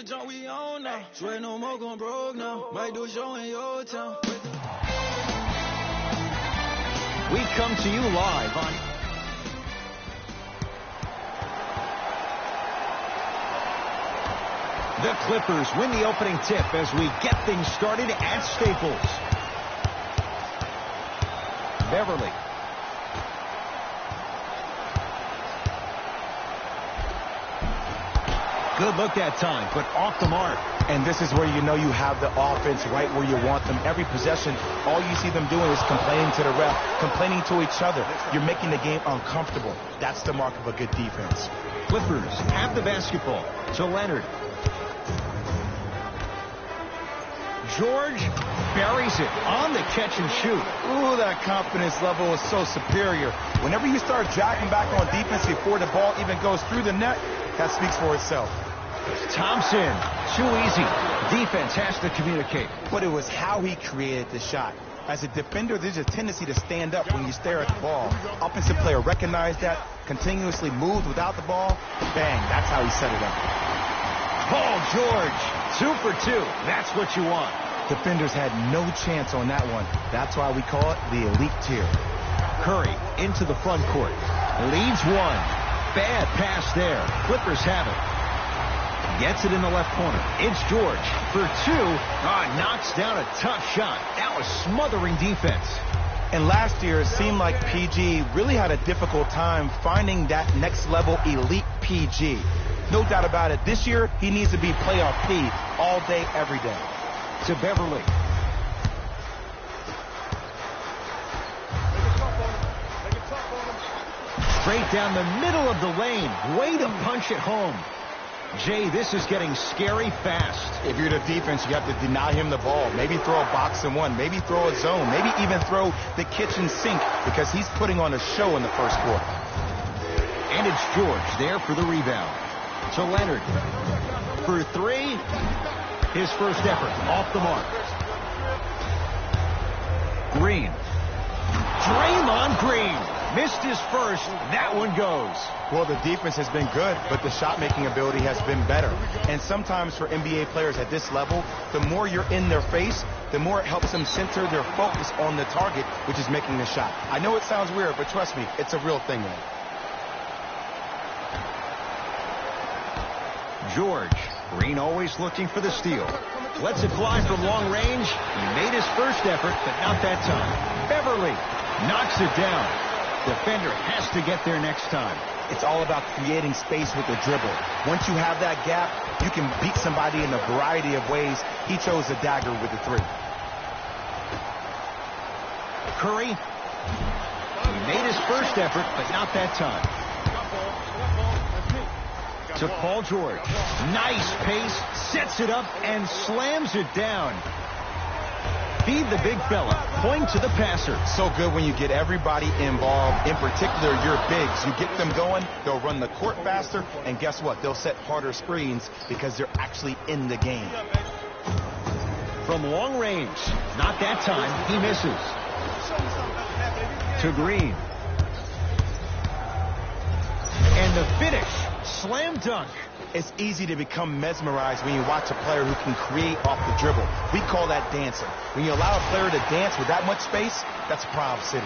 jump we on now. Swear no more gon' broke now. Might do a show in your town. We come to you live on... The Clippers win the opening tip as we get things started at Staples. Beverly. Good look that time, but off the mark. And this is where you know you have the offense right where you want them. Every possession, all you see them doing is complaining to the ref, complaining to each other. You're making the game uncomfortable. That's the mark of a good defense. Clippers have the basketball to Leonard. George buries it on the catch and shoot. Ooh, that confidence level is so superior. Whenever you start jacking back on defense before the ball even goes through the net, that speaks for itself. Thompson, too easy. Defense has to communicate. But it was how he created the shot. As a defender, there's a tendency to stand up when you stare at the ball. Offensive player recognized that, continuously moved without the ball. Bang, that's how he set it up. Paul George, 2 for 2. That's what you want. Defenders had no chance on that one. That's why we call it the elite tier. Curry into the front court. Leads one. Bad pass there. Clippers have it. Gets it in the left corner. It's George for 2. Knocks down a tough shot. That was smothering defense. And last year, it seemed like PG really had a difficult time finding that next level elite PG. No doubt about it. This year, he needs to be playoff P all day, every day. To Beverly. Straight down the middle of the lane. Way to punch it home. Jay, this is getting scary fast. If you're the defense, you have to deny him the ball. Maybe throw a box and one. Maybe throw a zone. Maybe even throw the kitchen sink because he's putting on a show in the first quarter. And it's George there for the rebound. To Leonard. For 3. His first effort off the mark. Green. Draymond Green. Missed his first. That one goes. Well, the defense has been good, but the shot-making ability has been better. And sometimes for NBA players at this level, the more you're in their face, the more it helps them center their focus on the target, which is making the shot. I know it sounds weird, but trust me, it's a real thing, man. George. Green always looking for the steal. Lets it fly from long range. He made his first effort, but not that time. Beverly knocks it down. Defender has to get there next time. It's all about creating space with the dribble. Once you have that gap, you can beat somebody in a variety of ways. He chose the dagger with the 3. Curry. He made his first effort, but not that time. To Paul George. Nice pace. Sets it up and slams it down. Feed the big fella. Point to the passer. So good when you get everybody involved. In particular, your bigs. You get them going, they'll run the court faster, and guess what? They'll set harder screens because they're actually in the game. From long range. Not that time. He misses. To Green. And the finish. Slam dunk. It's easy to become mesmerized when you watch a player who can create off the dribble. We call that dancing. When you allow a player to dance with that much space, that's Proud City.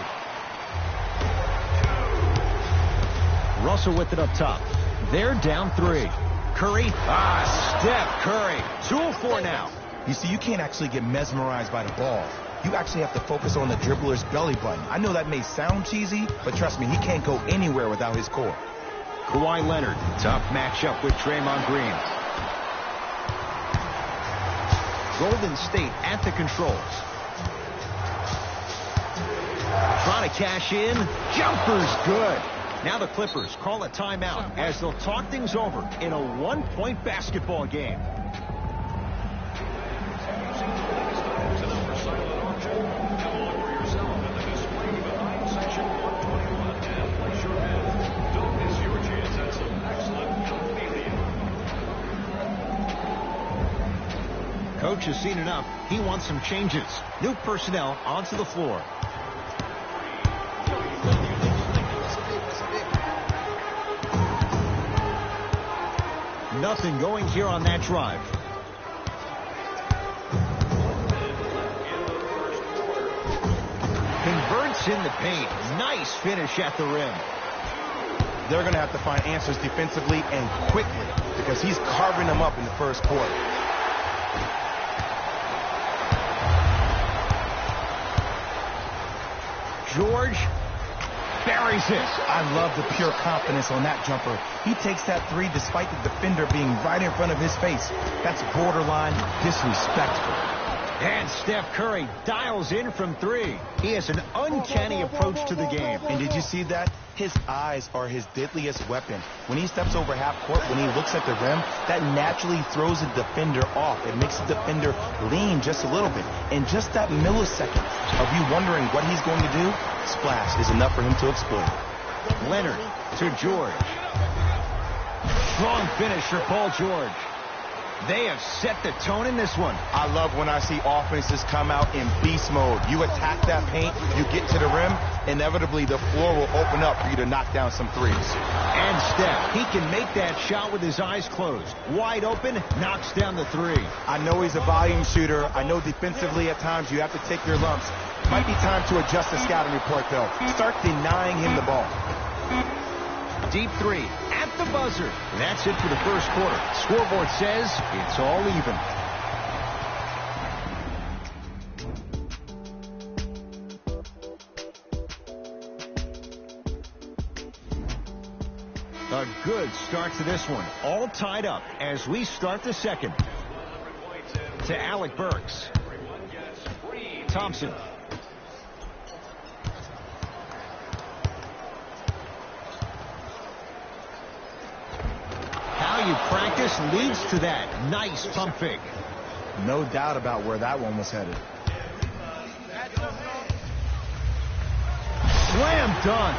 Russell with it up top. They're down 3. Curry. Steph Curry. 2 of 4 now. You see, you can't actually get mesmerized by the ball. You actually have to focus on the dribbler's belly button. I know that may sound cheesy, but trust me, he can't go anywhere without his core. Kawhi Leonard. Tough matchup with Draymond Green. Golden State at the controls. Trying to cash in. Jumper's good. Now the Clippers call a timeout as they'll talk things over in a 1-point basketball game. Coach has seen enough. He wants some changes. New personnel onto the floor. nothing going here on that drive. Converts in the paint. Nice finish at the rim. They're going to have to find answers defensively and quickly because he's carving them up in the first quarter. George buries it. I love the pure confidence on that jumper. He takes that three despite the defender being right in front of his face. That's borderline disrespectful. And Steph Curry dials in from three. He has an uncanny approach to the game. And did you see that? His eyes are his deadliest weapon. When he steps over half court, when he looks at the rim, that naturally throws the defender off. It makes the defender lean just a little bit. And just that millisecond of you wondering what he's going to do, splash is enough for him to explode. Leonard to George. Strong finish for Paul George. They have set the tone in this one. I love when I see offenses come out in beast mode. You attack that paint, you get to the rim, inevitably the floor will open up for you to knock down some threes. And Steph, he can make that shot with his eyes closed. Wide open, knocks down the three. I know he's a volume shooter. I know defensively at times you have to take your lumps. Might be time to adjust the scouting report, though. Start denying him the ball. Deep three at the buzzer. That's it for the first quarter. Scoreboard says it's all even. A good start to this one. All tied up as we start the second. To Alec Burks. Thompson. How you practice leads to that. Nice pump fake. No doubt about where that one was headed. Slam dunk.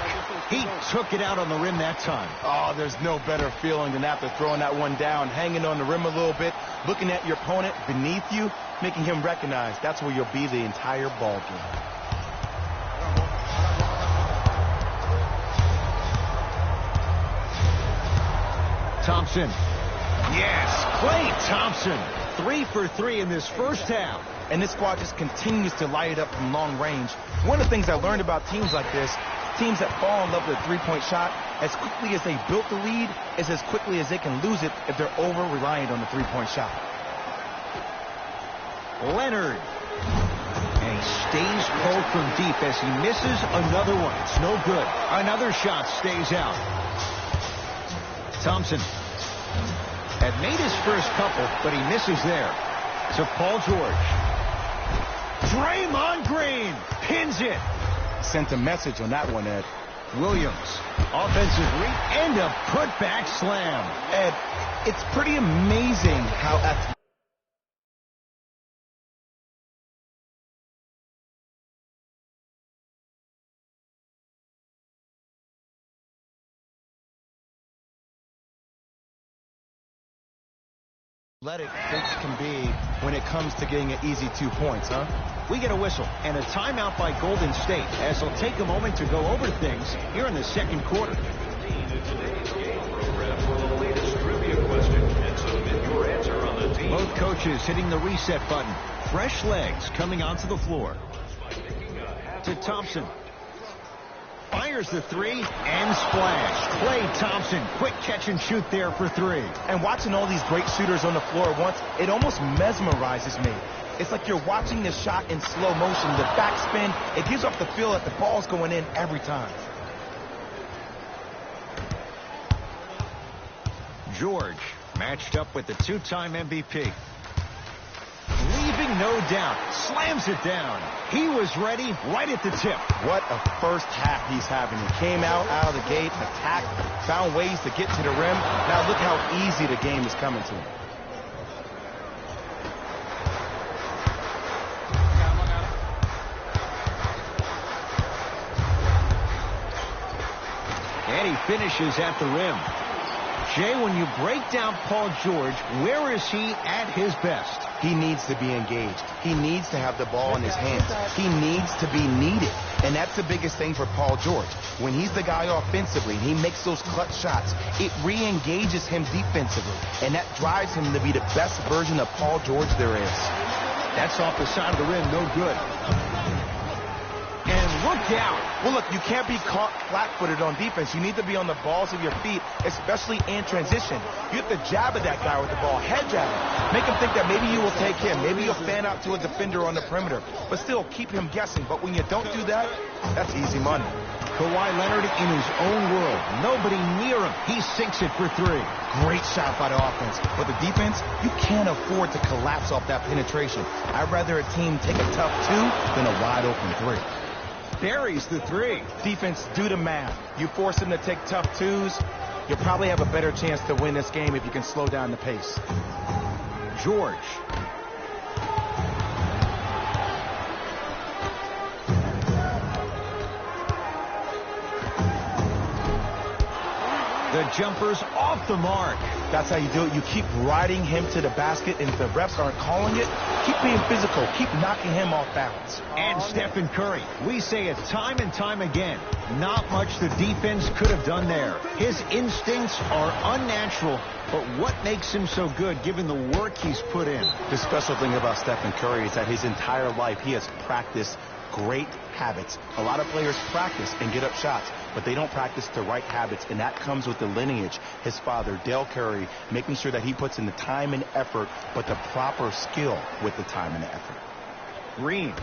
He took it out on the rim that time. Oh, there's no better feeling than after throwing that one down, hanging on the rim a little bit, looking at your opponent beneath you, making him recognize that's where you'll be the entire ball game. Thompson. Yes, Klay Thompson. 3 for 3 in this first half. And this squad just continues to light it up from long range. One of the things I learned about teams like this, teams that fall in love with a three-point shot, as quickly as they built the lead, is as quickly as they can lose it if they're over-reliant on the three-point shot. Leonard. And he stays cold from deep as he misses another one. It's no good. Another shot stays out. Thompson had made his first couple, but he misses there. To Paul George. Draymond Green pins it. Sent a message on that one, Ed. Williams. Offensive reach and a putback slam. Ed, it's pretty amazing how athletic things can be when it comes to getting an easy 2 points, huh? We get a whistle and a timeout by Golden State as they'll take a moment to go over things here in the second quarter. Both coaches hitting the reset button. Fresh legs coming onto the floor. To Thompson. Fires the three and splash. Klay Thompson, quick catch and shoot there for three. And watching all these great shooters on the floor at once, it almost mesmerizes me. It's like you're watching the shot in slow motion. The backspin, it gives off the feel that the ball's going in every time. George matched up with the two-time MVP. Leaving no doubt. Slams it down. He was ready right at the tip. What a first half he's having. He came out of the gate, attacked, found ways to get to the rim. Now look how easy the game is coming to him. And he finishes at the rim. Jay, when you break down Paul George, where is he at his best? He needs to be engaged. He needs to have the ball in his hands. He needs to be needed. And that's the biggest thing for Paul George. When he's the guy offensively and he makes those clutch shots, it re-engages him defensively. And that drives him to be the best version of Paul George there is. That's off the side of the rim, no good. And look out. Well, look, you can't be caught flat-footed on defense. You need to be on the balls of your feet, especially in transition. You have to jab at that guy with the ball, head jab him. Make him think that maybe you will take him. Maybe you'll fan out to a defender on the perimeter. But still, keep him guessing. But when you don't do that, that's easy money. Kawhi Leonard in his own world. Nobody near him. He sinks it for three. Great shot by the offense. But the defense, you can't afford to collapse off that penetration. I'd rather a team take a tough two than a wide-open three. Buries the three. Defense, do the math. You force them to take tough twos, you'll probably have a better chance to win this game if you can slow down the pace. George. The jumper's off the mark. That's how you do it. You keep riding him to the basket, and if the refs aren't calling it, keep being physical. Keep knocking him off balance. And Stephen Curry. We say it time and time again. Not much the defense could have done there. His instincts are unnatural, but what makes him so good given the work he's put in? The special thing about Stephen Curry is that his entire life he has practiced great habits. A lot of players practice and get up shots, but they don't practice the right habits, and that comes with the lineage. His father, Dale Curry, making sure that he puts in the time and effort, but the proper skill with the time and the effort. Green.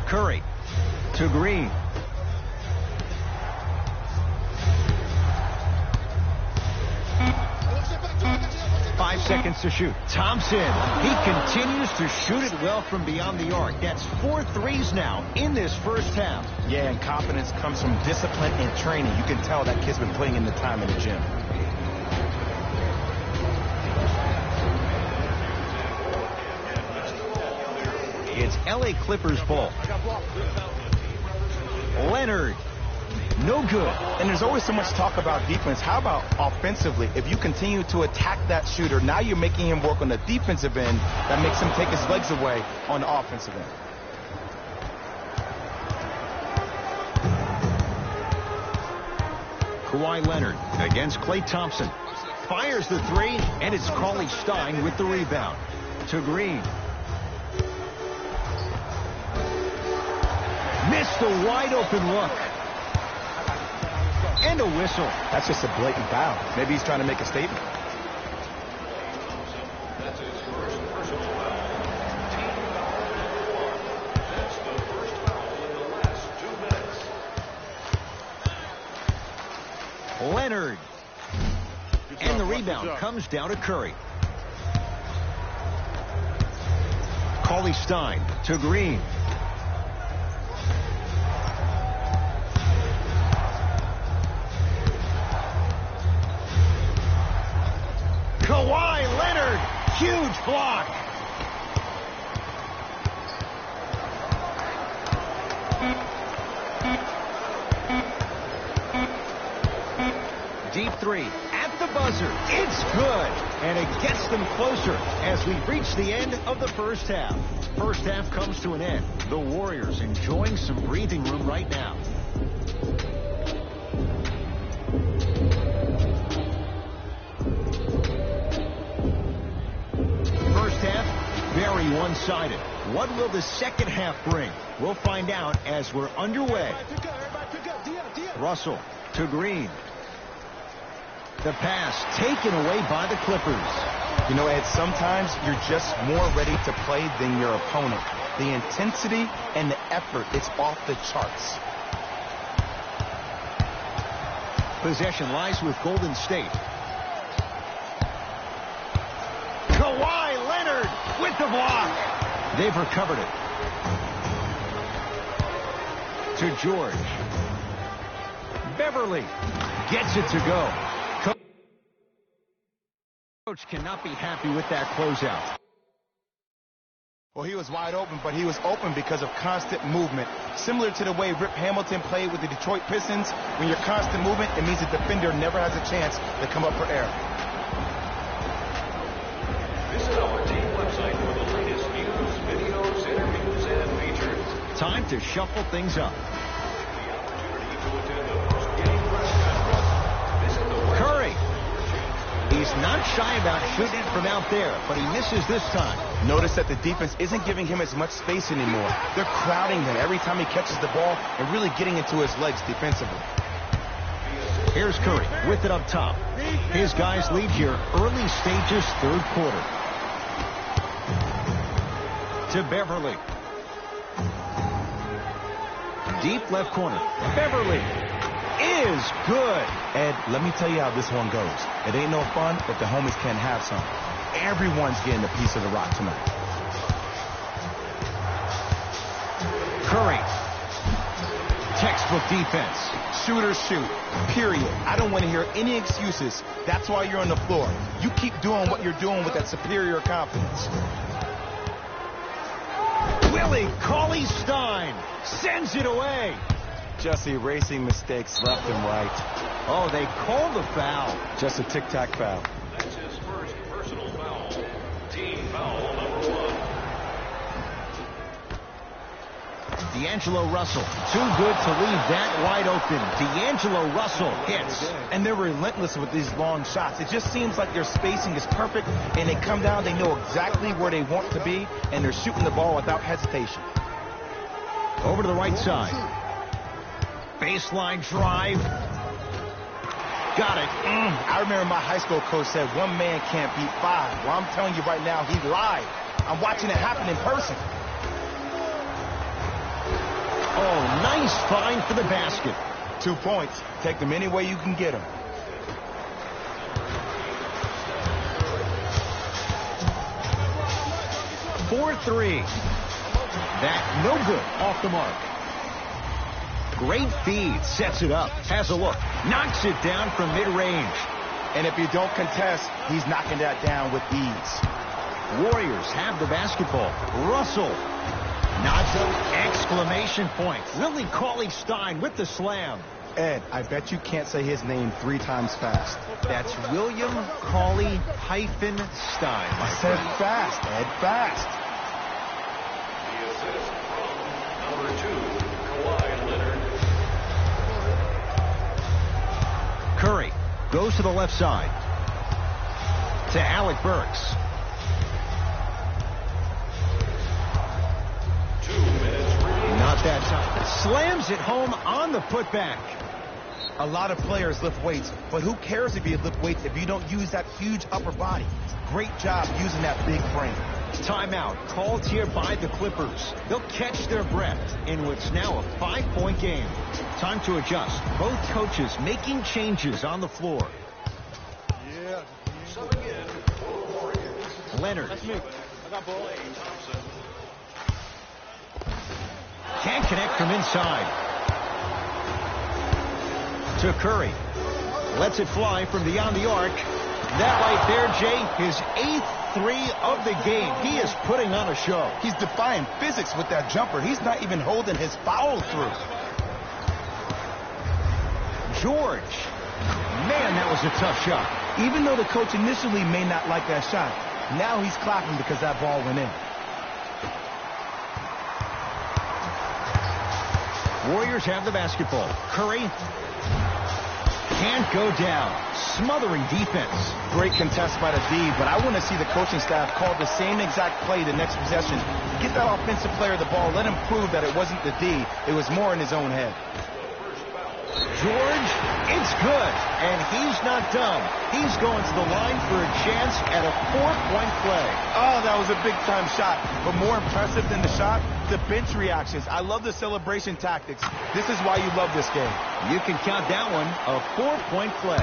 Curry to Green. Five seconds to shoot. Thompson, he continues to shoot it well from beyond the arc. That's 4 threes now in this first half. Yeah, and confidence comes from discipline and training. You can tell that kid's been putting in the time in the gym. It's LA Clippers ball. Leonard. No good. And there's always so much talk about defense. How about offensively? If you continue to attack that shooter, now you're making him work on the defensive end. That makes him take his legs away on the offensive end. Kawhi Leonard against Klay Thompson. Fires the three, and it's Cauley-Stein with the rebound. To Green. Missed a wide-open look. And a whistle. That's just a blatant foul. Maybe he's trying to make a statement. Leonard. And the rebound comes down to Curry. Cauley-Stein to Green. Kawhi Leonard, huge block. Deep three at the buzzer. It's good. And it gets them closer as we reach the end of the first half. First half comes to an end. The Warriors enjoying some breathing room right now. Very one-sided. What will the second half bring? We'll find out as we're underway. Russell to Green. The pass taken away by the Clippers. You know, Ed, sometimes you're just more ready to play than your opponent. The intensity and the effort, it's off the charts. Possession lies with Golden State. Kawhi Leonard with the block. They've recovered it. To George. Beverly gets it to go. Coach cannot be happy with that closeout. Well, he was wide open, but he was open because of constant movement. Similar to the way Rip Hamilton played with the Detroit Pistons. When you're constant movement, it means the defender never has a chance to come up for air. our team website for the latest news, videos, interviews, and features. Time to shuffle things up. Curry. He's not shy about shooting it from out there, but he misses this time. Notice that the defense isn't giving him as much space anymore. They're crowding him every time he catches the ball and really getting into his legs defensively. Here's Curry with it up top. His guys lead here early stages, third quarter. To Beverly. Deep left corner. Beverly is good. Ed, let me tell you how this one goes. It ain't no fun if the homies can't have some. Everyone's getting a piece of the rock tonight. Curry. Textbook defense. Shooters shoot, period. I don't want to hear any excuses. That's why you're on the floor. You keep doing what you're doing with that superior confidence. Willie Cauley-Stein sends it away. Just erasing mistakes left and right. Oh, they called the foul. Just a tic-tac foul. That's his first personal foul. Team foul number 1. D'Angelo Russell, too good to leave that wide open. D'Angelo Russell hits. And they're relentless with these long shots. It just seems like their spacing is perfect, and they come down, they know exactly where they want to be, and they're shooting the ball without hesitation. Over to the right side. Baseline drive. Got it. I remember my high school coach said one man can't beat 5. Well, I'm telling you right now, he lied. I'm watching it happen in person. Oh, nice find for the basket. 2 points. Take them any way you can get them. For 3. That no good, off the mark. Great feed, sets it up, has a look, knocks it down from mid-range. And if you don't contest, he's knocking that down with ease. Warriors have the basketball. Russell. Not so. Exclamation point. Willie Cauley-Stein with the slam. Ed, I bet you can't say his name 3 times fast. That's William Cauley-Stein. I said fast, Ed, fast. The assist from number 2, Kawhi Leonard. Curry goes to the left side. To Alec Burks. 2 minutes remaining. Not that time. Slams it home on the putback. A lot of players lift weights, but who cares if you lift weights if you don't use that huge upper body? Great job using that big frame. Timeout called here by the Clippers. They'll catch their breath in what's now a 5-point game. Time to adjust. Both coaches making changes on the floor. Leonard. That's me. I got ball. Can't connect from inside. To Curry. Lets it fly from beyond the arc. That right there, Jay, his 8th 3 of the game. He is putting on a show. He's defying physics with that jumper. He's not even holding his foul through. George. Man, that was a tough shot. Even though the coach initially may not like that shot, now he's clapping because that ball went in. Warriors have the basketball. Curry can't go down. Smothering defense. Great contest by the D, but I want to see the coaching staff call the same exact play the next possession. Get that offensive player the ball. Let him prove that it wasn't the D. It was more in his own head. George, it's good. And he's not done. He's going to the line for a chance at a 4-point play. Oh, that was a big-time shot. But more impressive than the shot, the bench reactions. I love the celebration tactics. This is why you love this game. You can count that one a 4-point play.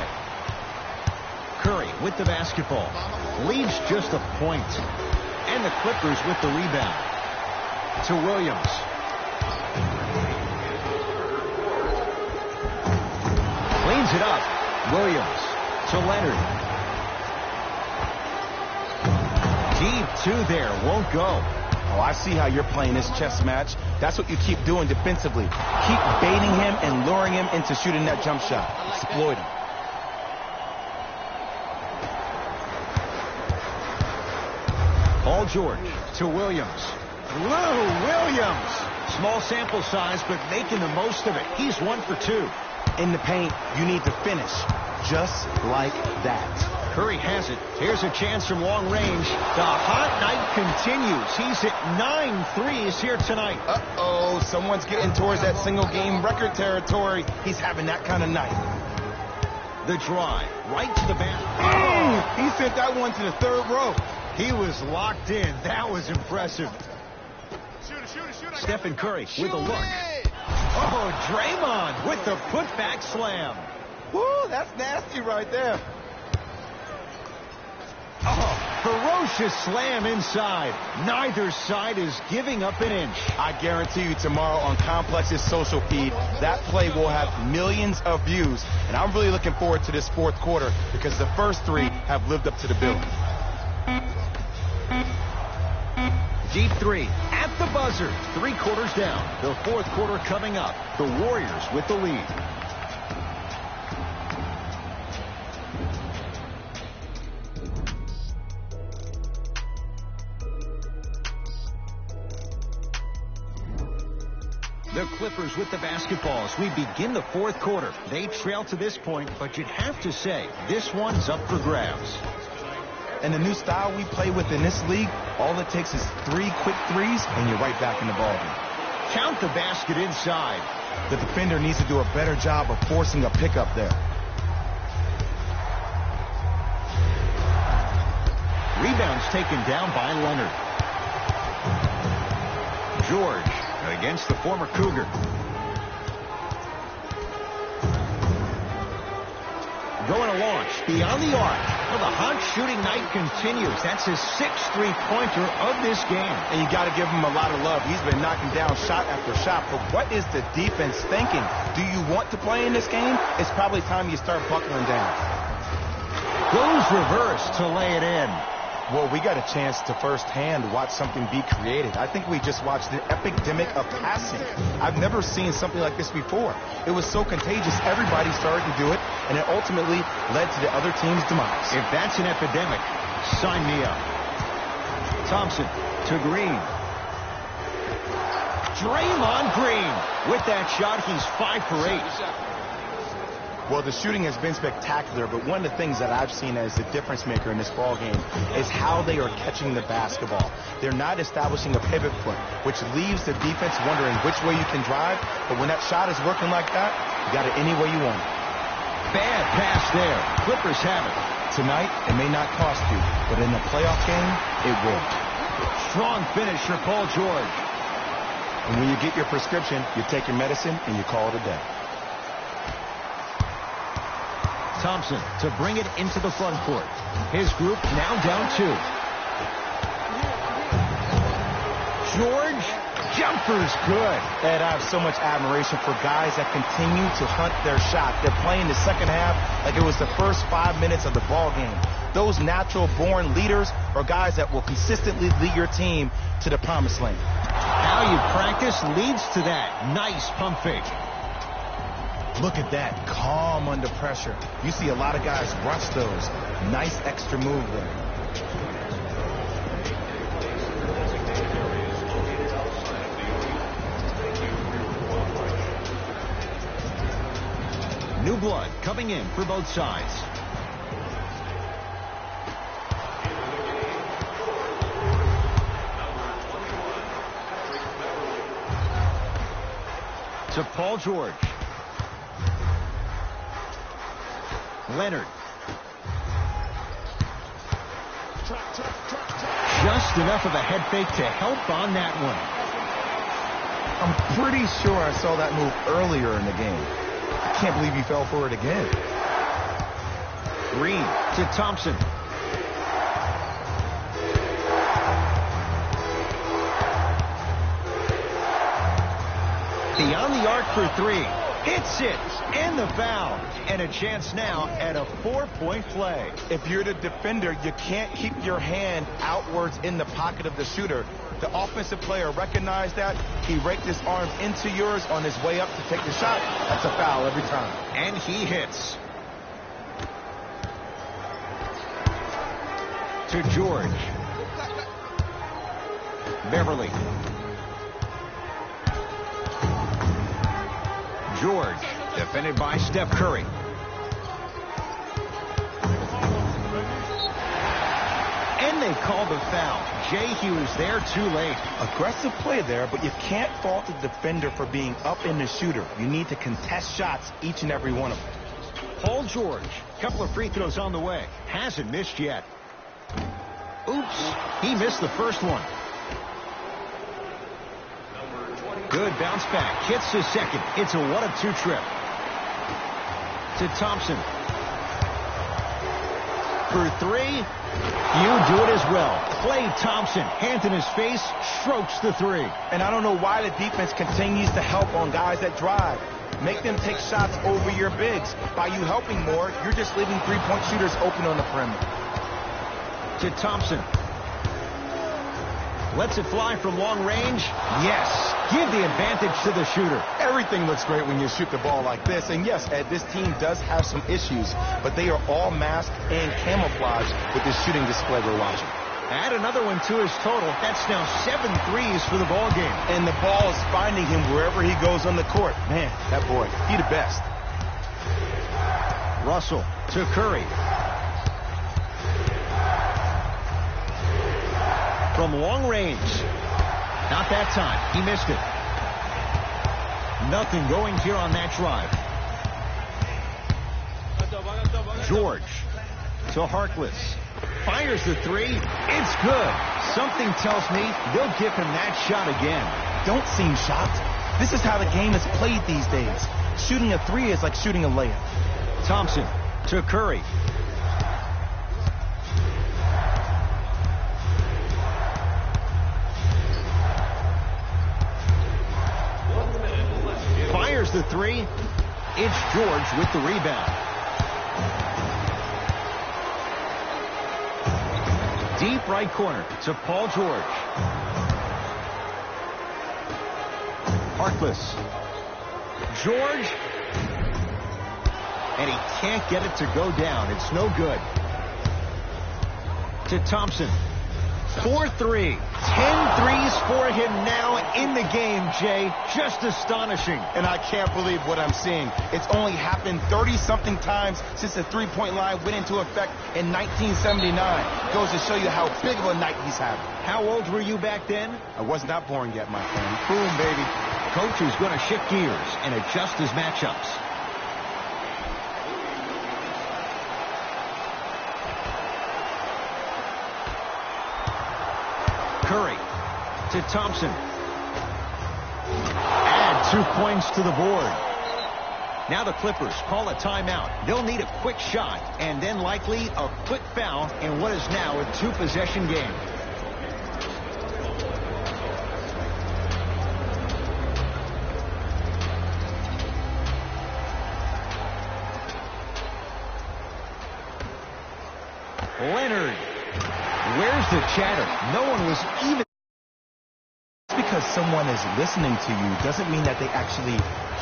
Curry with the basketball. Leads just a point. And the Clippers with the rebound. To Williams. Cleans it up. Williams to Leonard. Deep 2 there. Won't go. Oh, I see how you're playing this chess match. That's what you keep doing defensively. Keep baiting him and luring him into shooting that jump shot. Exploit him. Paul George to Williams. Lou Williams. Small sample size, but making the most of it. He's 1 for 2. In the paint, you need to finish just like that. Curry has it. Here's a chance from long range. The hot night continues. He's hit 9 threes here tonight. Uh-oh, someone's getting towards that single-game record territory. He's having that kind of night. The drive, right to the basket. He sent that one to the third row. He was locked in. That was impressive. Stephen Curry with a look. Oh, Draymond with the putback slam. Woo, that's nasty right there. Oh, ferocious slam inside. Neither side is giving up an inch. I guarantee you tomorrow on Complex's social feed, that play will have millions of views. And I'm really looking forward to this fourth quarter because the first 3 have lived up to the billing. Deep 3 at the buzzer. 3 quarters down. The fourth quarter coming up. The Warriors with the lead. The Clippers with the basketball as we begin the fourth quarter. They trail to this point, but you'd have to say this one's up for grabs. And the new style we play with in this league, all it takes is 3 quick threes, and you're right back in the ballgame. Count the basket inside. The defender needs to do a better job of forcing a pickup there. Rebounds taken down by Leonard. George against the former Cougar. Going to launch beyond the arc. Well, the hot shooting night continues. That's his 6th three-pointer of this game. And you got to give him a lot of love. He's been knocking down shot after shot. But what is the defense thinking? Do you want to play in this game? It's probably time you start buckling down. Goes reverse to lay it in. Well, we got a chance to firsthand watch something be created. I think we just watched an epidemic of passing. I've never seen something like this before. It was so contagious, everybody started to do it, and it ultimately led to the other team's demise. If that's an epidemic, sign me up. Thompson to Green. Draymond Green. With that shot, he's 5 for 8. Well, the shooting has been spectacular, but one of the things that I've seen as the difference maker in this ball game is how they are catching the basketball. They're not establishing a pivot foot, which leaves the defense wondering which way you can drive, but when that shot is working like that, you got it any way you want it. Bad pass there. Clippers have it. Tonight, it may not cost you, but in the playoff game, it will. Strong finish for Paul George. And when you get your prescription, you take your medicine and you call it a day. Thompson to bring it into the front court. His group now down 2. George, jumper's good. Ed, I have so much admiration for guys that continue to hunt their shot. They're playing the second half like it was the first 5 minutes of the ball game. Those natural-born leaders are guys that will consistently lead your team to the promised land. How you practice leads to that. Nice pump fake. Look at that, calm under pressure. You see a lot of guys rush those. Nice extra move there. New blood coming in for both sides. To Paul George. Leonard. Just enough of a head fake to help on that one. I'm pretty sure I saw that move earlier in the game. I can't believe he fell for it again. Green to Thompson. Beyond the arc for 3. Hits it. And the foul. And a chance now at a 4-point play. If you're the defender, you can't keep your hand outwards in the pocket of the shooter. The offensive player recognized that. He raked his arms into yours on his way up to take the shot. That's a foul every time. And he hits. To George. Beverly. George, defended by Steph Curry. And they call the foul. Jay Hughes there too late. Aggressive play there, but you can't fault the defender for being up in the shooter. You need to contest shots, each and every one of them. Paul George, couple of free throws on the way. Hasn't missed yet. Oops, he missed the first one. Good bounce back. Hits his second. It's a 1-of-2 trip. To Thompson. For three. You do it as well. Klay Thompson, hand in his face, strokes the three. And I don't know why the defense continues to help on guys that drive. Make them take shots over your bigs. By you helping more, you're just leaving three-point shooters open on the perimeter. To Thompson. Lets it fly from long range. Yes. Give the advantage to the shooter. Everything looks great when you shoot the ball like this. And yes, Ed, this team does have some issues, but they are all masked and camouflaged with this shooting display we're watching. Add another one to his total. That's now 7 threes for the ball game. And the ball is finding him wherever he goes on the court. Man, that boy, he the best. Russell to Curry. From long range. Not that time. He missed it. Nothing going here on that drive. George to Harkless. Fires the three. It's good. Something tells me they'll give him that shot again. Don't seem shocked. This is how the game is played these days. Shooting a three is like shooting a layup. Thompson to Curry. Fires the three. It's George with the rebound. Deep right corner to Paul George. Harkless. George. And he can't get it to go down. It's no good. To Thompson. 4-3. 10 threes for him now in the game, Jay. Just astonishing. And I can't believe what I'm seeing. It's only happened 30-something times since the three-point line went into effect in 1979. Goes to show you how big of a night he's having. How old were you back then? I was not born yet, my friend. Boom, baby. Coach is going to shift gears and adjust his matchups. Curry to Thompson. Add 2 points to the board. Now the Clippers call a timeout. They'll need a quick shot and then likely a quick foul in what is now a 2-possession game. Leonard. Where's the chatter? No one was even. Just because someone is listening to you doesn't mean that they actually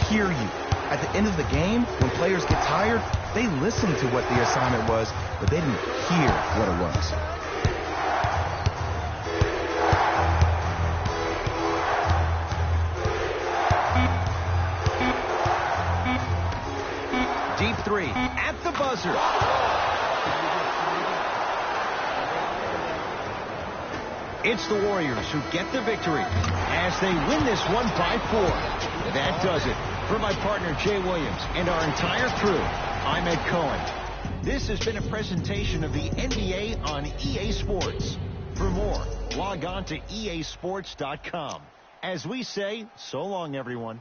hear you. At the end of the game, when players get tired, they listen to what the assignment was, but they didn't hear what it was. Deep three at the buzzer. It's the Warriors who get the victory as they win this one by 4. That does it. For my partner, Jay Williams, and our entire crew, I'm Ed Cohen. This has been a presentation of the NBA on EA Sports. For more, log on to EASports.com. As we say, so long, everyone.